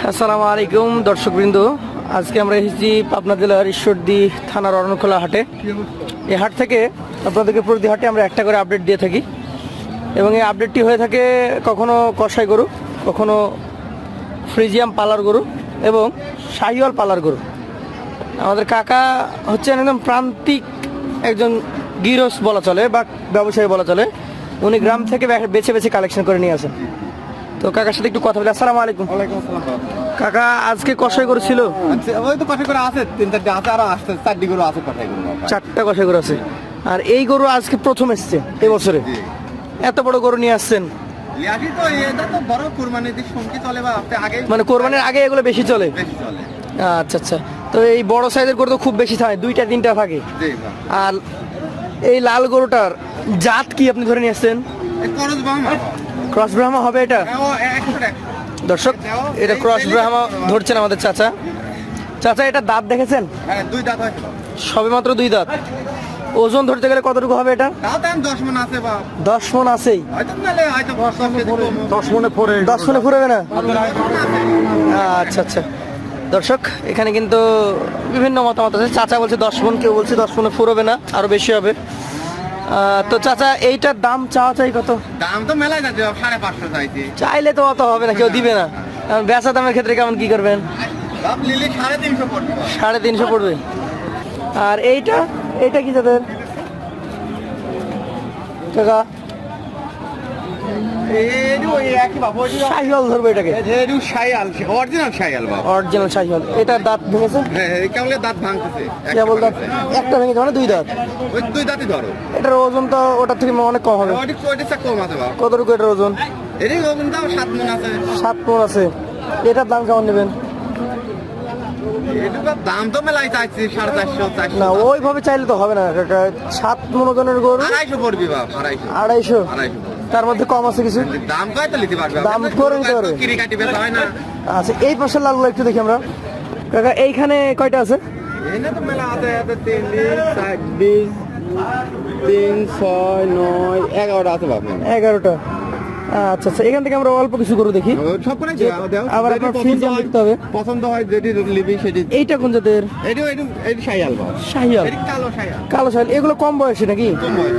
আসসালামু আলাইকুম দর্শকবৃন্দ, আজকে আমরা এসেছি পাবনা জেলার ঈশ্বরদী থানার অরণখোলা হাটে। এই হাট থেকে আপনাদেরকে প্রতি হাটে আমরা একটা করে আপডেট দিয়ে থাকি এবং এই আপডেটটি হয়ে থাকে কখনো কষাই গরু, কখনো ফ্রিজিয়াম পালার গরু এবং শাহিওয়াল পালার গরু। আমাদের কাকা হচ্ছেন একদম প্রান্তিক একজন গৃহস্থ বলা চলে বা ব্যবসায়ী বলা চলে। উনি গ্রাম থেকে বেছে বেছে কালেকশন করে নিয়ে আসেন। তো কাকার সাথে একটু কথা বলি। আসসালামু আলাইকুম। ওয়ালাইকুম আসসালাম। কাকা আজকে কষাই গরু ছিল? ওই তো কষাই গরু আছে, 3-4টি আছে, আর আসতে 4টি গরু আছে কষাই গরু। 4টা কষাই গরু আছে। আর এই গরু আজকে প্রথম এসছে এই বছরে, এত বড় গরু নিয়ে আসছেন? লিয়াজি তো এটা তো বড় কুরবানির দিন সঙ্গী চলে বা আপনি আগে মানে কোরবানির আগে এগুলো বেশি চলে? বেশি চলে। আচ্ছা আচ্ছা। তো এই বড় সাইজের গরু তো খুব বেশি থাকে, 2-3টা থাকে। জি। আর এই লাল গরুটার জাত কি আপনি ধরে নিয়ে আসছেন? করজ বাহামা। ক্রস ব্রাহ্মা হবে এটা? ও 100 দর্শক, এটা ক্রস ব্রাহ্মা ধরছেন আমাদের চাচা। চাচা এটা দাঁত দেখেছেন? হ্যাঁ, 2 দাঁত হয়। সবে মাত্র 2 দাঁত। ওজন ধরতে গেলে কতটুকু হবে এটা? তাও তো 10 মণ আছে বা 10 মণ আছেই। হয়তো নালে হয়তো 10 মণে ফুরবে না? আচ্ছা আচ্ছা। দর্শক, এখানে কিন্তু বিভিন্ন মতামত আছে। চাচা বলছে 10 মণ, কেউ বলছে 10 মণে ফুরবে না, আরো বেশি হবে। তো চাচা এইটার দাম চাই কত? দাম তো মেলায় যাচ্ছে 550 চাইছি। চাইলে তো অত হবে না, কেউ দিবে না। কারণ বেচা দামের ক্ষেত্রে কেমন কি করবেন? দাম লিলি 350 পড়বে। 350 পড়বে। আর এইটা কি যাদের কাকা? এই ওই একই বাবু, শাহিওয়াল ধরবে এটাকে? এই শাইয়াল, অরিজিনাল শাইয়াল বাবু। অরিজিনাল শাহিওয়াল। এটার দাঁত ভেঙেছে? হ্যাঁ, কেবল দাঁত ভাঙতেছে। কেবল দাঁত একটা ভেঙেছে, মানে 2 দাঁত? ওই 2 দাঁতই ধরো। এটার ওজন তো ওটার থেকে অনেক কম হবে। ওইটা কম আছে বাবু। কতটুকু এটার ওজন? এরই ওজন দাও 7 মণ আছে। 7 মণ আছে। এটার দাম কেমন নেবেন? এটার দাম তো মেলাই চাইছি 450 না, 400। ওইভাবে চাইলে তো হবে না কাকা। 7 মণ ওজনের গরু 250 পড়বি বাবু, 250। 250। তার মধ্যে কম আছে কিছু? দাম কয় তো নিতে পারবে, দাম করে নিতে পারবে। কিরি কাটি বেচা হয় না। আচ্ছা, এই পাশের লালগুলো একটু দেখি আমরা। কাকা এইখানে কয়টা আছে? এনে তো মেলা আছে, 3 4 20 3 6 9 11টা আছে বাবু। 11টা। আচ্ছা আচ্ছা, এখান থেকে আমরা অল্প কিছু গরু দেখি। সব করে দাও। আবার আপনার ফিজিয়াম দেখতে হবে। পছন্দ হয় যেটি লিবি সেটি। এইটা কোন জাতের? এটি শাইয়াল বাবু। শাহিওয়াল। এটি কালো শাইয়াল। কালো শাহিওয়াল। এগুলো কম বয়সী নাকি? কম বয়স।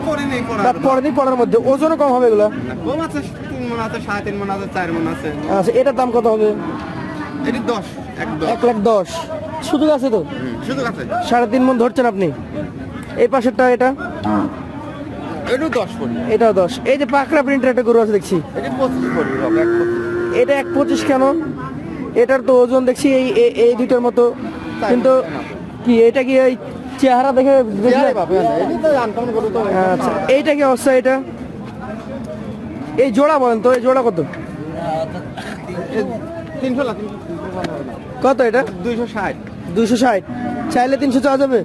পরে নেই দাঁত পড়েনি, পড়ার মধ্যে। ওজনও কম হবে এগুলো? কম আছে, 3 মণ আছে, 3.5 মণ আছে, 4 মণ আছে। আচ্ছা, এটার দাম কত হবে? এটি 10 একদম 1,10,000। সুযোগ আছে তো? শুধু আছে। 3.5 মণ ধরছেন আপনি। এই পাশেরটা এটা? এটাও 10 পড়বে। এটাও 10। এই যে পাকড়া প্রিন্টের একটা গরু আছে দেখছি, এটি 25 পড়বে বাবু, 125। এটা 1.25 কেন? এটার তো ওজন দেখছি এই দুইটার মতো, কিন্তু কি এটা কি এই চেহারা দেখে বুঝলে? এটি তো আনকমন গরু তো। আচ্ছা, এইটা কি অবস্থা? এটা এই জোড়া বলেন তো, এই জোড়া কত? 300 লাখ। কত এটা? 260। 260। চাইলে 300 চাওয়া যাবে?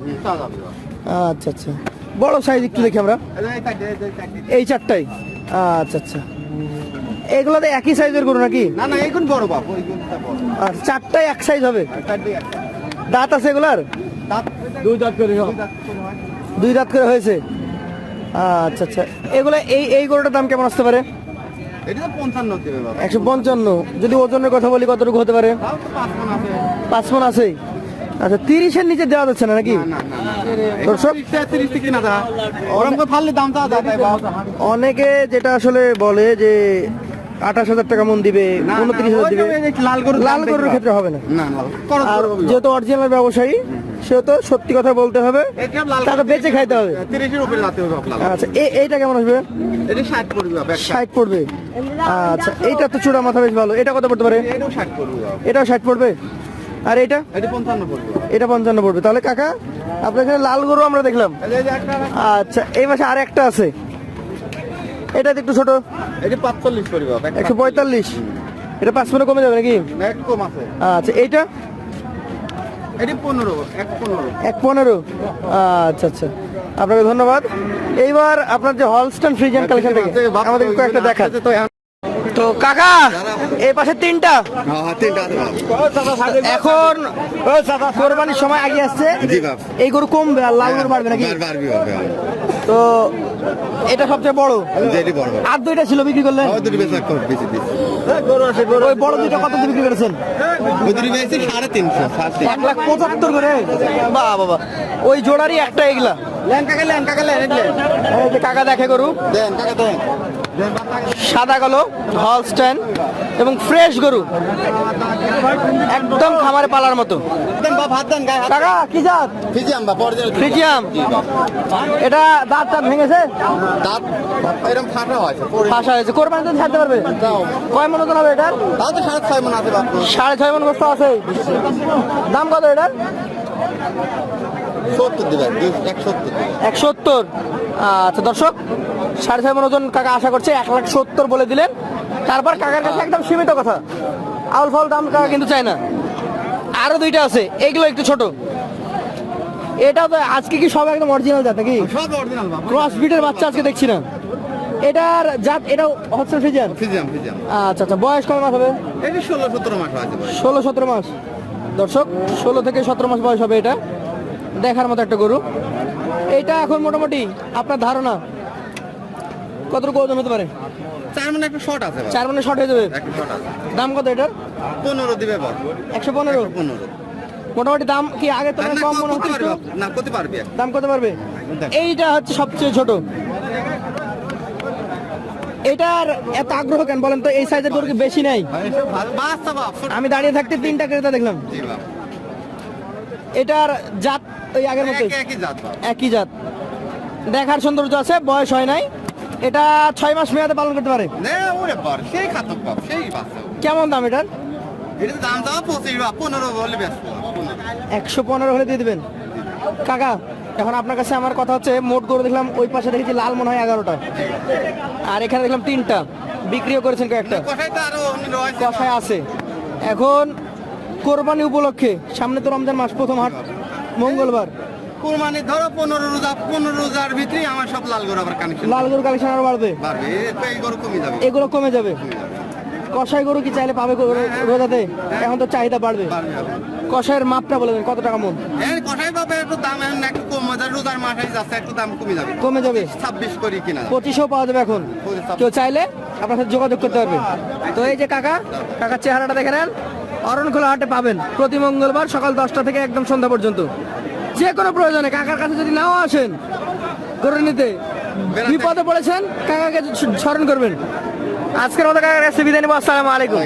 আচ্ছা আচ্ছা। বড় সাইজ একটু দেখি আমরা। এই 4টাই? আচ্ছা আচ্ছা। এগুলো তো একই সাইজের গরু নাকি? না না, এইগুলো বড় বাবু, এইগুলোটা বড়। আর 4টাই এক সাইজ হবে? দাঁত আছে এগুলার? দাঁত 2 দাঁত করে হয়। 2 দাঁত করে হয়েছে? আচ্ছা আচ্ছা। এগুলো এই গরুটার দাম কেমন আসতে পারে? এটা তো 55 দেবে বাবু। 155। যদি ওজনের কথা বলি কতটুকু হতে পারে? তাও তো 5 মণ আছে। 5 মণ আছেই। আচ্ছা, 30-এর নিচে দেওয়া যাচ্ছে না নাকি? না না না। দর্শক, 30 থেকে না দা। ওরকম করে ফাললে দামটা দেয় বাবু। অনেকে যেটা আসলে বলে যে 28,000 টাকা মন দিবে, 29,000 দিবে। লাল গরু, লাল গরুর ক্ষেত্রে হবে না। না না। আর যেহেতু অরিজিনাল ব্যবসায়ী, সেহেতু সত্যি কথা বলতে হবে, তাকে বেঁচে খাইতে হবে। 30 এর উপরে লাতে হবে আপনার। আচ্ছা, এইটা কেমন আসবে? এটা 60 পড়বে বাবু। 60 পড়বে। আচ্ছা, এইটা তো চূড়া মাথা বেশ ভালো। এটা কত পড়তে পারে? এটাও 60 পড়বে বাবু। এটাও 60 পড়বে। আর এটা? এটা 55 পড়বে। এটা 55 পড়বে। তাহলে কাকা, আপনার এখানে লাল গরু আমরা দেখলাম। এই যে একটা আচ্ছা, এই মাসে আর একটা আছে, এটা তো একটু ছোট। এটা 45 পড়বে বাবু। 145। এটা 5 মণে কমে যাবে নাকি? না, এক কম আছে। আচ্ছা, এইটা? এটা 15, 115। 115। আচ্ছা আচ্ছা, আপনাকে ধন্যবাদ। এইবার আপনার যে হলস্টাইন ফ্রিজিয়ান কালেকশন থেকে আমাদের কয়েকটা দেখান। তো তো কাকা এই পাশে তিনটা হ্যাঁ তিনটা আছে বাপ। এখন কোরবানির সময় আগে আসছে, জি বাপ। এই গরু কমবে আর লাল গরু বাড়বে নাকি? বাড়বি বাপ। তো এটা সবচেয়ে বড়, যেটি বড় বাপ। আর দুইটা ছিল বিক্রি করলেন? ওই দুটি বেশি একটু বেশি দিচ্ছি। ওই বড় দুইটা কত দিয়ে বিক্রি করেছেন? ওই দুটি বেশি 350 1,75,000 করে। বাহ বাবা, ওই জোড়ারই একটা এগুলা। এই যে কাকা দেখে গরু দেন কাকা দেন। সাদা কালো হলস্টাইন এবং ফ্রেশ গরু, একদম খামারে পালার মতো। দেন বাপ, হাত দেন গায়ে হাত। কাকা কি জাত? ফিজিয়াম বাপ, অরিজিনাল ফ্রিজিয়াম। জি বাপ। এটা দাঁতটা ভেঙেছে, দাঁত এরকম ফাটা হয়েছে। ফাঁসা হয়েছে। কোরবানিতে ছাড়তে পারবে? কয় মন ওজন হবে এটার? তাও তো 6.5 মণ আছে বাপ। 6.5 মন গোস্ত আছে। দাম কত এটার? 70 দিবেন, 170 দিবেন। 170। আচ্ছা দর্শক, 6.5 মন ওজন কাকা আশা করছে, 1,70,000 বলে দিলেন। তারপর কাকার কাছে একদম সীমিত কথা, আউল ফাউল দাম কাকা কিন্তু চায় না। আরো দুইটা আছে, এগুলো একটু ছোট। এটা তো আজকে কি সব একদম অরিজিনাল জাত নাকি? সব অরিজিনাল বাপ। ক্রস ব্রিডের বাচ্চা আজকে দেখছি না। এটার জাত, এটাও হচ্ছে ফ্রিজিয়ান। ফিজিয়াম ফিজিয়াম। আচ্ছা আচ্ছা, বয়স কয় মাস হবে? এই 16-17 মাস আছে ভাই। 16-17 মাস। দর্শক 16 থেকে 17 মাস বয়স হবে এটা। দেখার মতো একটা গরু। এইটা এখন মোটামুটি আপনার ধারণা কতটুকু ওজন হতে পারে? 4 মণ একটা শর্ট আছে বাপ। 4 মনে শর্ট হয়ে যাবে। একটা শর্ট আছে। দাম কত এটার? 15 দিবে বাপ। 115। 15। মোটামুটি দাম কি আগে তো না কম মনে করতে হচ্ছে? পারবি বাপ। না করতে পারবি। দাম করতে পারবে? দেখ। এইটা হচ্ছে সবচেয়ে ছোট। এটার এত আগ্রহ কেন বলেন তো? এই সাইজের গরু কি বেশি নাই? বাচ্চা বাপ। আমি দাঁড়িয়ে থাকতে 3টা ক্রেতা দেখলাম। জি বাপ। এটার জাত ওই আগের মতোই, একই জাত বাপ। একই জাত। দেখার সৌন্দর্য আছে, বয়স হয় নাই। এটা 6 মাস মেয়াদে পালন করতে পারে। নে ওরে বাপ, সেই খাতক বাপ, সেই বাচ্চা। কেমন দাম এটার? এটা দাম দাও 25 বাপ, 15 বলে বেশ। 115 হলে দিয়ে দিবেন। কাকা এখন আপনার কাছে আমার কথা হচ্ছে, মোট গরু দেখলাম ওই পাশে দেখেছি লাল মনে হয় 11টা, আর এখানে দেখলাম 3টা। বিক্রিও করেছেন কয়েকটা, কথাই তো আরো রয়েছে। কষায় আছে। এখন কোরবানি উপলক্ষে সামনে তো রমজান মাস, প্রথম হাট মঙ্গলবার। কুরবানি ধরো 15 রোজা, 15 রোজার ভিতরে আমার সব লাল গরু আবার কানেকশন লাল গরু কালেকশন আরো বাড়বে, বাড়বে। এই গরু কমে যাবে। এগুলো কমে যাবে। কষাই গরু কি চাইলে পাবে রোজাতে? এখন তো চাহিদা বাড়বে। বাড়বে আবার। কষাইয়ের মাপটা বলে দেন, কত টাকা মন? এই কথাই পাবে একটু দাম এখন একটু কম হবে। রোজার মাসে যাচ্ছে একটু দাম কমে যাবে। কমে যাবে। 26 করি কিনা। 25ও পাওয়া যাবে এখন। 25 কেউ চাইলে আপনার সাথে যোগাযোগ করতে পারবে। তো এই যে কাকার চেহারাটা দেখে নেন। অরণখোলা হাটে পাবেন প্রতি মঙ্গলবার সকাল 10টা থেকে একদম সন্ধ্যা পর্যন্ত। যে কোনো প্রয়োজনে কাকার কাছে যদি নাও আসেন গরু নিতে, বিপদে পড়েছেন, কাকাকে স্মরণ করবেন। আজকের মতো কাকার কাছে বিদায় নেবো। আসসালামু আলাইকুম।